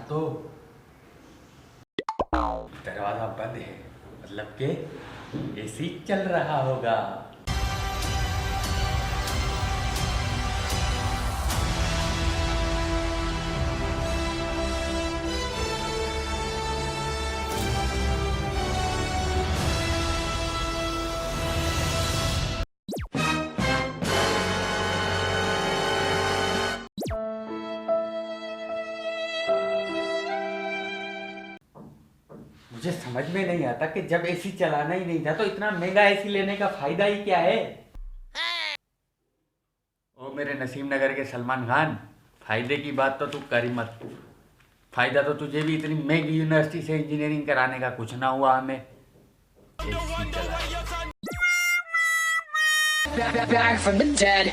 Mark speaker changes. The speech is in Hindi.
Speaker 1: तो दरवाजा बंद है, मतलब कि एसी चल रहा होगा। मुझे समझ में नहीं आता कि जब एसी चलाना ही नहीं था तो इतना महंगा एसी लेने का फायदा ही क्या है। ओ मेरे नसीम नगर के सलमान खान, फायदे की बात तो तू कर ही मत। फायदा तो तुझे भी इतनी महंगी यूनिवर्सिटी से इंजीनियरिंग कराने का कुछ ना हुआ हमें। एसी चला
Speaker 2: Back from the dead.